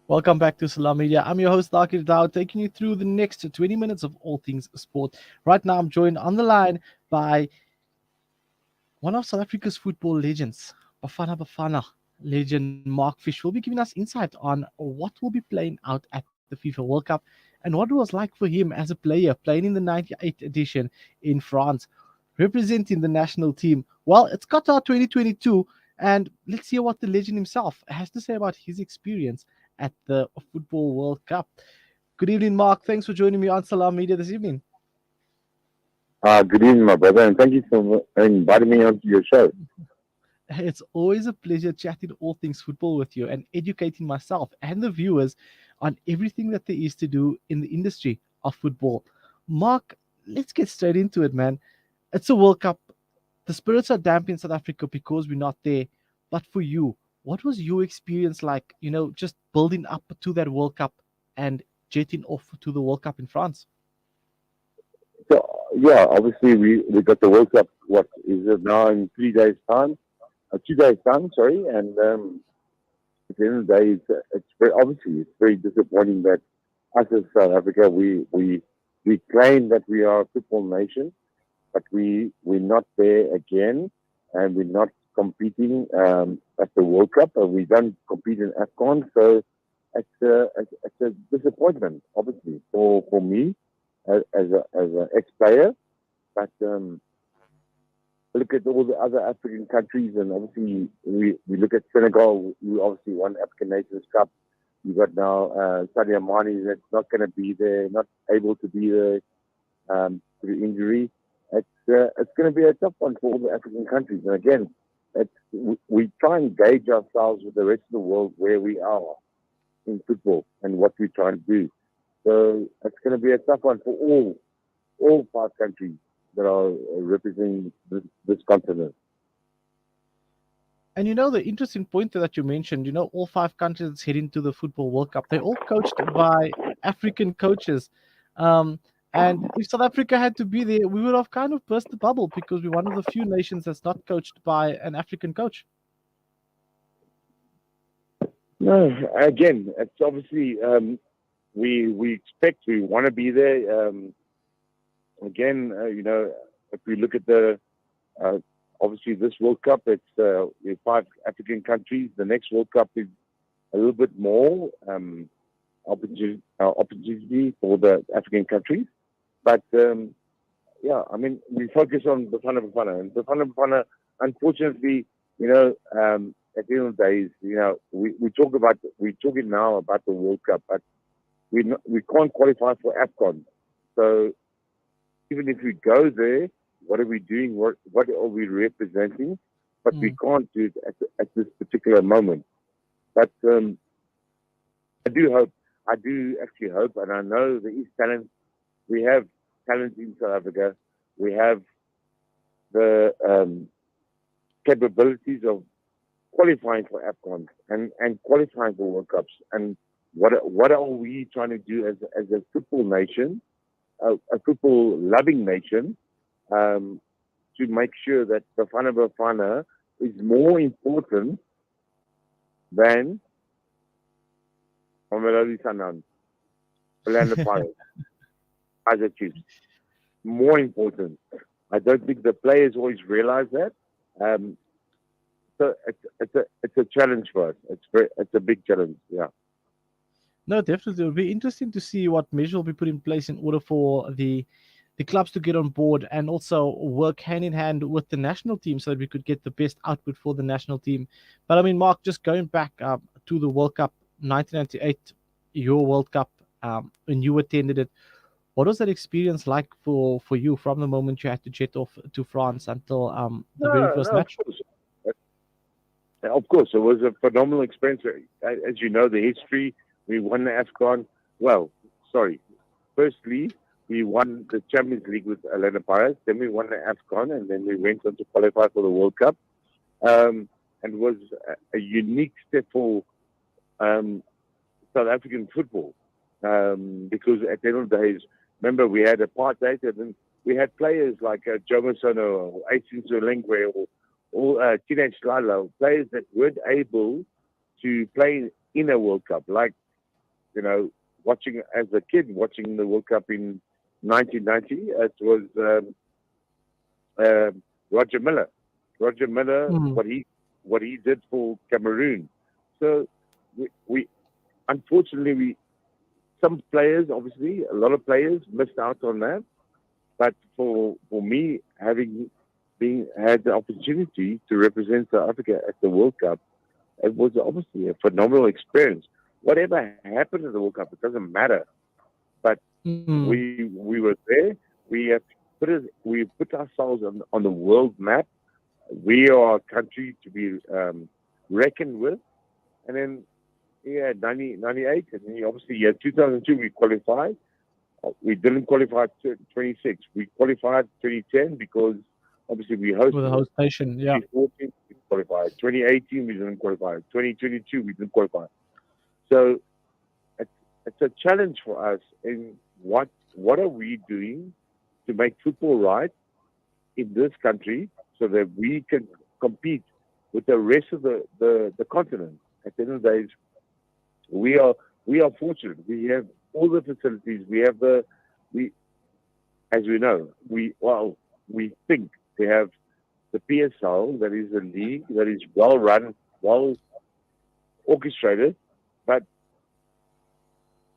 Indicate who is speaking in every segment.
Speaker 1: Welcome back to Salam Media. I'm your host, Dakir Dao, taking you through the next 20 minutes of all things sport. Right now, I'm joined on the line by one of South Africa's football legends, Bafana Bafana legend Mark Fish, will be giving us insight on what will be playing out at the FIFA World Cup and what it was like for him as a player playing in the 98th edition in France, representing the national team. Well, it's Qatar 2022, and let's hear what the legend himself has to say about his experience at the Football World Cup. Good evening, Mark. Thanks for joining me on Salam Media this evening.
Speaker 2: Good evening, my brother, and thank you for inviting me onto your show.
Speaker 1: It's always a pleasure chatting all things football with you and educating myself and the viewers on everything that there is to do in the industry of football. Mark, let's get straight into it, man. It's a World Cup. The spirits are damp in South Africa because we're not there. But for you, what was your experience like, just building up to that World Cup and jetting off to the World Cup in France?
Speaker 2: So, yeah, obviously we got the World Cup. What is it now in 3 days' time? 2 days' time, sorry. And at the end of the day, it's very obviously it's very disappointing that us as South Africa we claim that we are a football nation, but we're not there again, and we're not competing at the World Cup, and we don't compete in AFCON. So it's a disappointment, obviously, for me as an ex-player. But look at all the other African countries, and obviously we look at Senegal, who obviously won African Nations Cup. You got now Sadio Mane that's not going to be there, not able to be there through injury. It's going to be a tough one for all the African countries. And again, we try and gauge ourselves with the rest of the world where we are in football and what we're trying to do. So it's going to be a tough one for all five countries that are representing this continent.
Speaker 1: And the interesting point that you mentioned, all five countries heading to the Football World Cup, they're all coached by African coaches. Um, and if South Africa had to be there, we would have kind of burst the bubble because we're one of the few nations that's not coached by an African coach.
Speaker 2: No, again, it's obviously we expect we want to be there. Again, if we look at the obviously this World Cup, it's five African countries. The next World Cup is a little bit more opportunity for the African countries. But yeah, I mean, we focus on Bafana Bafana, and Bafana Bafana, unfortunately, at the end of the days, we're talking now about the World Cup, but we can't qualify for AFCON. So even if we go there, what are we doing? What are we representing? But we
Speaker 1: Mm.
Speaker 2: can't do it at this particular moment. But I do actually hope, and I know there is talent. We have talent in South Africa. We have the capabilities of qualifying for AFCON and qualifying for World Cups. And what are we trying to do as a football nation, a football loving nation, to make sure that Bafana Bafana is more important than Mamelodi Sundowns, Orlando Pirates, Kaizer Chiefs. More important. I don't think the players always realize that. Um, so it's a challenge for us. It's a big challenge. Yeah.
Speaker 1: No, definitely. It'll be interesting to see what measure will be put in place in order for the clubs to get on board and also work hand in hand with the national team so that we could get the best output for the national team. But I mean, Mark, just going back to the World Cup 1998, your World Cup, when you attended it, what was that experience like for you from the moment you had to jet off to France until the very
Speaker 2: No,
Speaker 1: first
Speaker 2: no, of
Speaker 1: match?
Speaker 2: course. Of course, it was a phenomenal experience. As you know, the history, we won the AFCON. Well, sorry. Firstly, we won the Champions League with Atlanta Pirates. Then we won the AFCON, and then we went on to qualify for the World Cup. And was a unique step for um, South African football, because at the end of the day, remember we had apartheid, and then we had players like Jomo Sono or Aisin Solengwe or Teenage Lala, players that weren't able to play in a World Cup, like watching as a kid, watching the World Cup in 1990, it was Roger Miller. Roger Miller,
Speaker 1: Mm.
Speaker 2: what he did for Cameroon. So we unfortunately we some players, obviously, a lot of players missed out on that. But for me, having being had the opportunity to represent South Africa at the World Cup, it was obviously a phenomenal experience. Whatever happened at the World Cup, it doesn't matter. But
Speaker 1: Mm.
Speaker 2: we were there. We put ourselves on the world map. We are a country to be reckoned with. And then yeah, 98, and then obviously yeah, 2002 we qualified. We didn't qualify 26. We qualified 2010 because obviously we
Speaker 1: With a
Speaker 2: hosted it.
Speaker 1: host nation, yeah.
Speaker 2: 2014 we qualified. 2018 we didn't qualify. 2022 we didn't qualify. So it's, it's a challenge for us in what are we doing to make football right in this country so that we can compete with the rest of the continent. At the end of the day, we are we are fortunate. We have all the facilities. We have we as we know we think we have the PSL that is a league that is well run, well orchestrated, but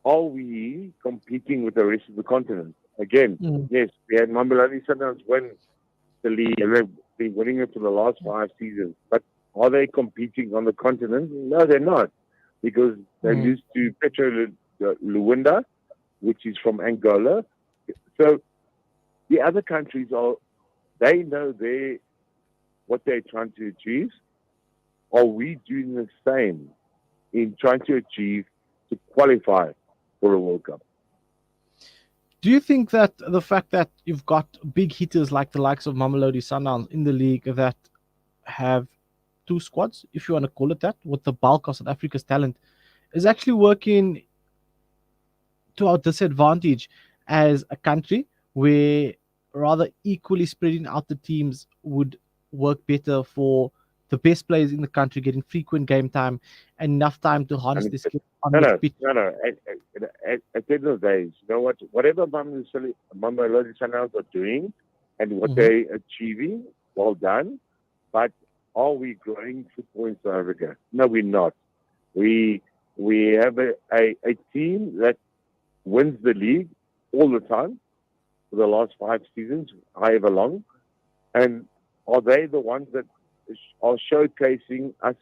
Speaker 2: are we competing with the rest of the continent? Again,
Speaker 1: Mm.
Speaker 2: yes, we had Mamelodi Sundowns win the league and they've been winning it for the last 5 seasons. But are they competing on the continent? No, they're not, because they
Speaker 1: Mm.
Speaker 2: lose to Petro Luanda, which is from Angola. So the other countries they know what they're trying to achieve. Are we doing the same in trying to achieve to qualify for a World Cup?
Speaker 1: Do you think that the fact that you've got big hitters like the likes of Mamelodi Sundowns in the league that have two squads, if you want to call it that, with the bulk of South Africa's talent, is actually working to our disadvantage as a country, where rather equally spreading out the teams would work better for the best players in the country getting frequent game time and enough time to harness
Speaker 2: And
Speaker 1: their skills on
Speaker 2: no,
Speaker 1: the
Speaker 2: no,
Speaker 1: pitch?
Speaker 2: no, no. At the end of the day, you know what? Whatever Mamelodi Sundowns are doing and what
Speaker 1: Hmm.
Speaker 2: they're achieving, well done. But are we growing football in South Africa? No, we're not. We we have a team that wins the league all the time for the last 5 seasons, however long. And are they the ones that are showcasing us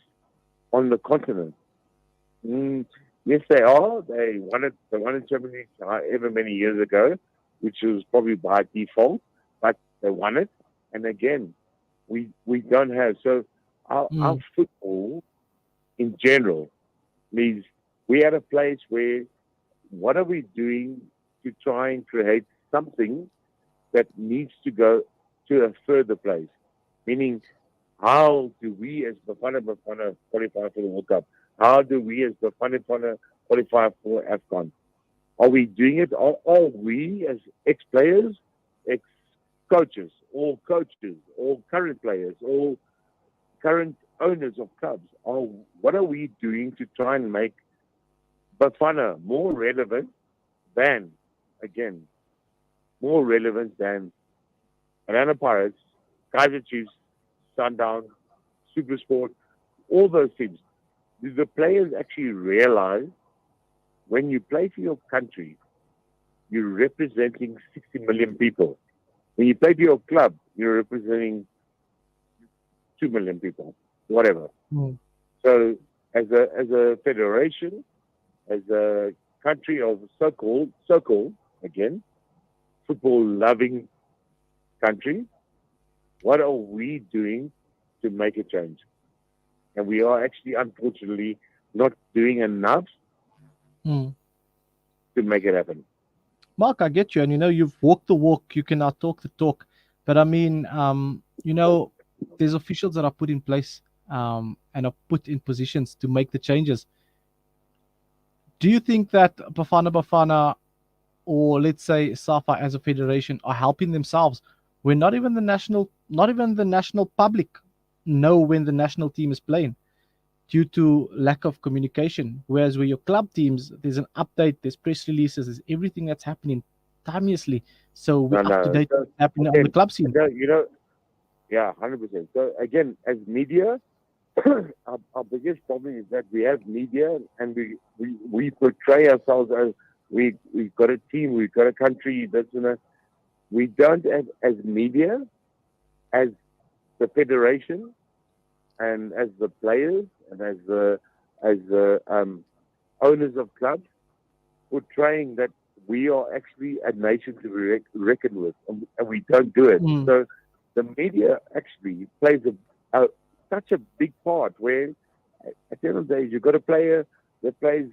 Speaker 2: on the continent? Mm, yes, they are. They won it. They won the Champions League however many years ago, which was probably by default, but they won it. And again, we don't have so our
Speaker 1: Mm.
Speaker 2: football in general means we are a place where what are we doing to try and create something that needs to go to a further place? Meaning, how do we as Bafana Bafana qualify for the World Cup? How do we as Bafana Bafana qualify for AFCON? Are we doing it? Are we as ex-players, ex-coaches, or current players, or current owners of clubs? What are we doing to try and make Bafana more relevant than, again, more relevant than Atlanta Pirates, Kaiser Chiefs, Sundown, Supersport, all those teams? Do the players actually realize when you play for your country, you're representing 60 million people? When you play for your club, you're representing 2 million people, whatever.
Speaker 1: Mm.
Speaker 2: So, as a federation, as a country of so-called again, football loving country, what are we doing to make a change? And we are actually, unfortunately, not doing enough
Speaker 1: Mm.
Speaker 2: to make it happen.
Speaker 1: Mark, I get you, and you've walked the walk. You can now talk the talk, but I mean, there's officials that are put in place, and are put in positions to make the changes. Do you think that Bafana Bafana, or let's say SAFA as a federation, are helping themselves when not even the national public know when the national team is playing? due to lack of communication. Whereas with your club teams, there's an update, there's press releases, there's everything that's happening timelessly. So we're
Speaker 2: No,
Speaker 1: up to
Speaker 2: no.
Speaker 1: date
Speaker 2: So
Speaker 1: what's happening on the
Speaker 2: again,
Speaker 1: club scene.
Speaker 2: yeah, 100%. So again, as media, our biggest problem is that we have media and we portray ourselves as we've got a team, we've got a country, that's, we don't have, as media, as the federation, and as the players, and as the owners of clubs, portraying that we are actually a nation to be reckoned with, and we don't do it.
Speaker 1: Mm,
Speaker 2: So the media actually plays such a big part where at the end of the day, you've got a player that plays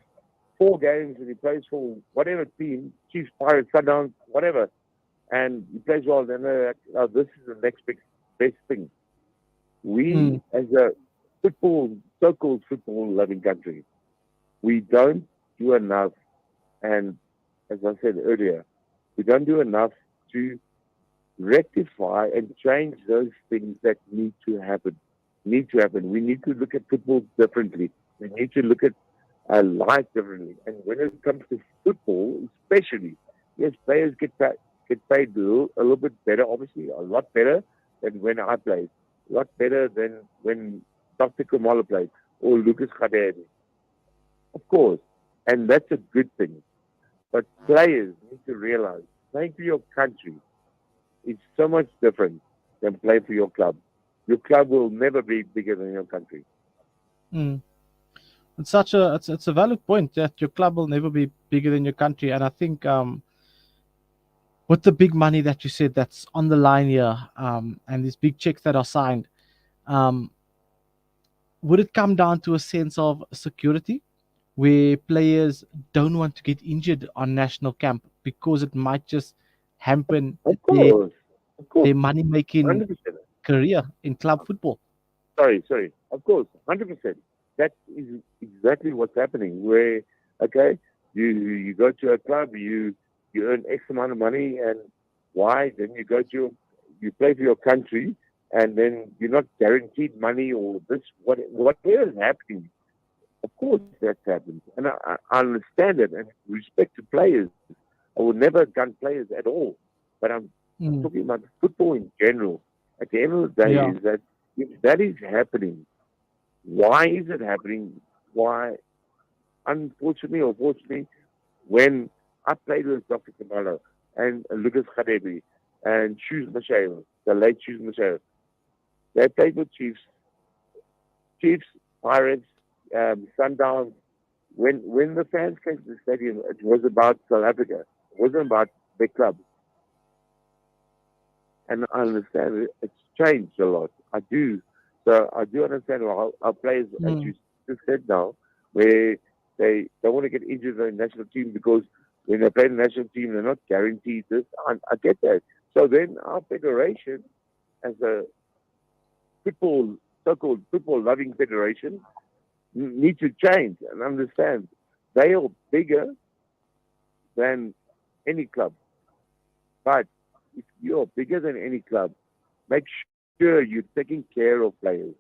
Speaker 2: 4 games and he plays for whatever team, Chiefs, Pirates, Sundowns, whatever, and he plays well, then this is the next best thing.
Speaker 1: mm,
Speaker 2: We, as a so-called football-loving country, we don't do enough. And as I said earlier, we don't do enough to rectify and change those things that need to happen. Need to happen. We need to look at football differently. We need to look at life differently. And when it comes to football, especially, yes, players get paid a little bit better. Obviously, a lot better than when I played. A lot better than when Dr. Kamala played or Lucas Khaderi. Of course, and that's a good thing. But players need to realize playing for your country is so much different than playing for your club. Your club will never be bigger than your country.
Speaker 1: mm. It's a valid point that your club will never be bigger than your country, and I think with the big money that you said that's on the line here, and these big checks that are signed, um, would it come down to a sense of security where players don't want to get injured on national camp because it might just hamper
Speaker 2: Of
Speaker 1: their
Speaker 2: course, of course,
Speaker 1: their money making
Speaker 2: 100%.
Speaker 1: career in club football?
Speaker 2: Sorry. Of course, 100%. That is exactly what's happening. Where, okay, you go to a club, you earn X amount of money, and why? Then you play for your country, and then you're not guaranteed money or this whatever is happening. Of course, that happens, and I understand it. And respect to players, I would never gun players at all. But I'm
Speaker 1: Mm,
Speaker 2: talking about football in general. At the end of the day,
Speaker 1: yeah.
Speaker 2: is that if that is happening, why is it happening? Why? Unfortunately or fortunately, when I played with Dr. Kamala and Lucas Khadebi and Shoes Mashayo, the late Shoes Mashayo, they played with Chiefs, Pirates, Sundowns. When the fans came to the stadium, it was about South Africa. It wasn't about big clubs. And I understand it's changed a lot. I do. So I do understand our players, as
Speaker 1: Mm,
Speaker 2: you just said now, where they don't want to get injured in the national team because when they play in the national team, they're not guaranteed this. I get that. So then our federation, as a football, so-called football-loving federation, need to change and understand they are bigger than any club. But if you're bigger than any club, make sure you're taking care of players,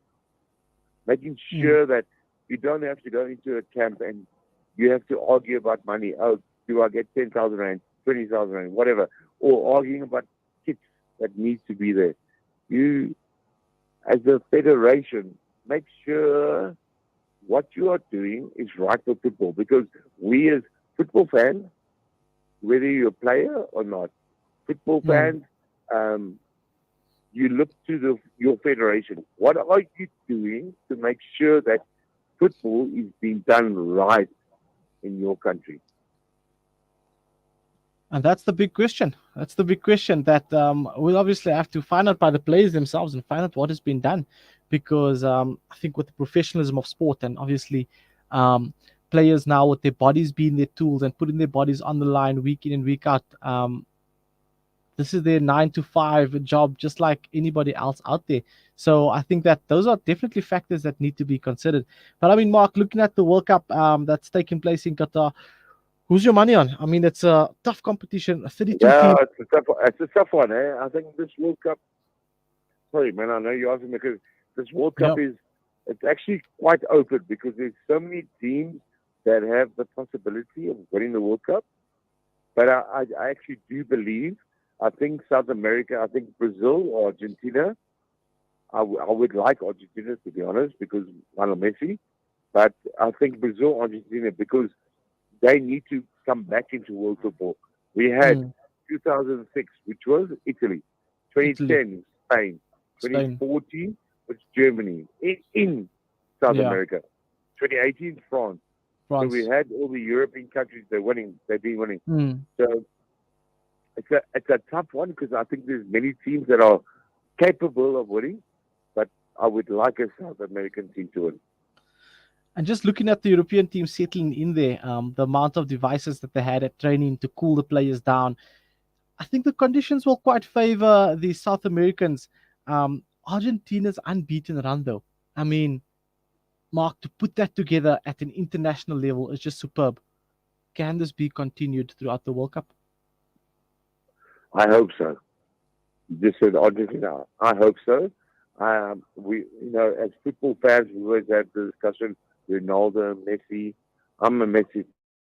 Speaker 2: making
Speaker 1: mm,
Speaker 2: sure that you don't have to go into a camp and you have to argue about money. Oh, do I get 10,000 rand, 20,000 rand, whatever, or arguing about kits that needs to be there. You, as a federation, make sure what you are doing is right for football because we as football fans, whether you're a player or not, football
Speaker 1: mm.
Speaker 2: fans, um, you look to your federation. What are you doing to make sure that football is being done right in your country?
Speaker 1: And that's the big question. That's the big question that we'll obviously have to find out by the players themselves and find out what has been done. Because I think with the professionalism of sport and obviously um, players now with their bodies being their tools and putting their bodies on the line week in and week out, this is their 9 to 5 job, just like anybody else out there. So I think that those are definitely factors that need to be considered. But I mean, Mark, looking at the World Cup that's taking place in Qatar, who's your money on? I mean, it's a tough competition, 32
Speaker 2: Yeah,
Speaker 1: teams.
Speaker 2: it's a tough one. I think this World Cup. Sorry, man. I know you're asking me because this World Cup
Speaker 1: Yeah.
Speaker 2: is it's actually quite open because there's so many teams that have the possibility of winning the World Cup. But I actually do believe, I think South America, I think Brazil or Argentina, I would like Argentina to be honest because Lionel Messi. But I think Brazil, Argentina, because they need to come back into world football. We had
Speaker 1: Mm.
Speaker 2: 2006, which was Italy,
Speaker 1: Italy,
Speaker 2: 2010, Spain,
Speaker 1: Spain.
Speaker 2: 2014 was Germany in South
Speaker 1: Yeah,
Speaker 2: America, 2018 France. So we
Speaker 1: France.
Speaker 2: had all the European countries they're winning, they've been winning.
Speaker 1: Mm.
Speaker 2: So it's a tough one because I think there's many teams that are capable of winning, but I would like a South American team to win.
Speaker 1: And just looking at the European team settling in there, the amount of devices that they had at training to cool the players down, I think the conditions will quite favor the South Americans. Argentina's unbeaten run, though. I mean, Mark, to put that together at an international level is just superb. Can this be continued throughout the World Cup?
Speaker 2: I hope so. Just said Argentina. I hope so. As football fans, we always have the discussion. Ronaldo, Messi. I'm a Messi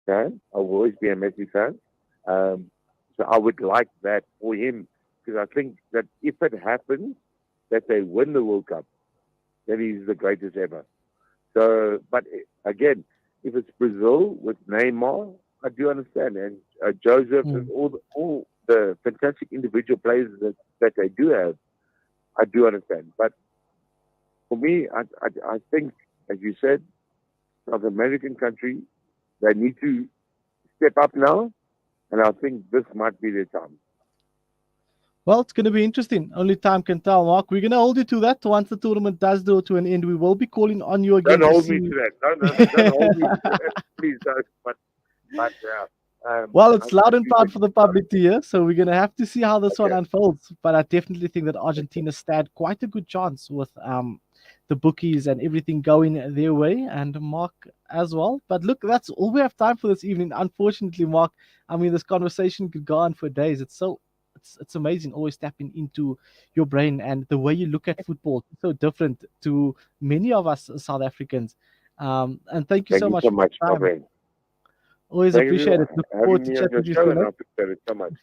Speaker 2: fan. I will always be a Messi fan. Um, so I would like that for him because I think that if it happens that they win the World Cup, then he's the greatest ever. So, but again, if it's Brazil with Neymar, I do understand, and Joseph and
Speaker 1: Mm.
Speaker 2: all the fantastic individual players that they do have, I do understand. But for me, I think, as you said, South American country, they need to step up now, and I think this might be their time.
Speaker 1: Well, it's going to be interesting. Only time can tell, Mark. We're going to hold you to that once the tournament does go to an end. We will be calling on you
Speaker 2: Don't
Speaker 1: again to
Speaker 2: hold me
Speaker 1: see.
Speaker 2: to that. Don't hold me to that. Please don't.
Speaker 1: Well,
Speaker 2: I
Speaker 1: it's loud and
Speaker 2: do
Speaker 1: proud
Speaker 2: think
Speaker 1: for the public to hear, so we're going to have to see how this one
Speaker 2: okay.
Speaker 1: unfolds. But I definitely think that Argentina stand quite a good chance with the bookies and everything going their way, and Mark as well. But look, that's all we have time for this evening. Unfortunately, Mark, I mean, this conversation could go on for days. It's amazing always tapping into your brain and the way you look at football. It's so different to many of us South Africans. And thank you
Speaker 2: Thank
Speaker 1: so
Speaker 2: you
Speaker 1: much
Speaker 2: so
Speaker 1: for
Speaker 2: much,
Speaker 1: your
Speaker 2: my
Speaker 1: time.
Speaker 2: friend.
Speaker 1: Always
Speaker 2: Thank you
Speaker 1: appreciate it.
Speaker 2: for
Speaker 1: Looking forward
Speaker 2: having
Speaker 1: to
Speaker 2: me on
Speaker 1: chatting
Speaker 2: your
Speaker 1: to you
Speaker 2: show,
Speaker 1: soon.
Speaker 2: and
Speaker 1: Eh?
Speaker 2: I appreciate it so much.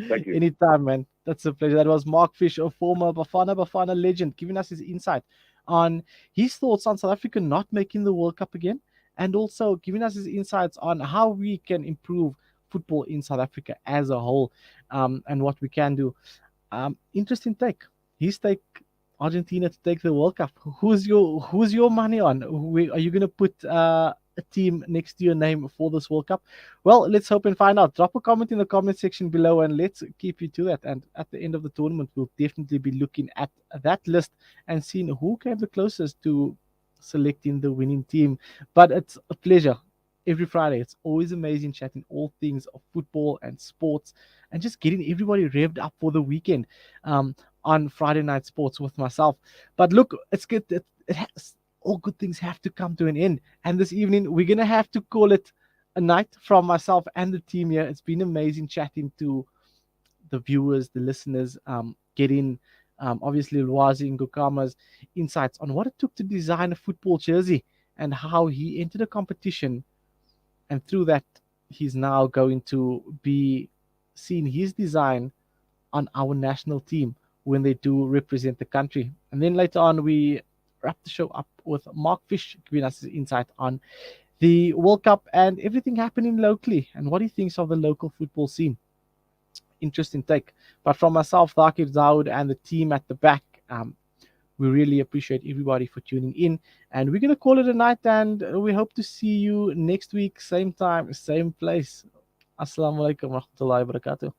Speaker 2: Thank you.
Speaker 1: Anytime, man. That's a pleasure. That was Mark Fish, a former Bafana Bafana legend, giving us his insight on his thoughts on South Africa not making the World Cup again, and also giving us his insights on how we can improve football in South Africa as a whole, and what we can do. Interesting take. His take Argentina to take the World Cup. Who's your money on? Are you going to put a team next to your name for this World Cup? Well, let's hope and find out. Drop a comment in the comment section below, and let's keep you to that. And at the end of the tournament, we'll definitely be looking at that list and seeing who came the closest to selecting the winning team. But it's a pleasure every Friday. It's always amazing chatting all things of football and sports and just getting everybody revved up for the weekend on Friday Night Sports with myself. But look, it's good. It has, all good things have to come to an end. And this evening, we're going to have to call it a night from myself and the team here. It's been amazing chatting to the viewers, the listeners, getting obviously Lwazi and Gukama's insights on what it took to design a football jersey and how he entered a competition, and through that he's now going to be seeing his design on our national team when they do represent the country. And then later on, we wrap the show up with Mark Fish giving us his insight on the World Cup and everything happening locally and what he thinks of the local football scene. Interesting take. But from myself, Thakir Dawood, and the team at the back, we really appreciate everybody for tuning in. And we're going to call it a night, and we hope to see you next week, same time, same place. Assalamu alaikum wa rahmatullahi wa barakatuh.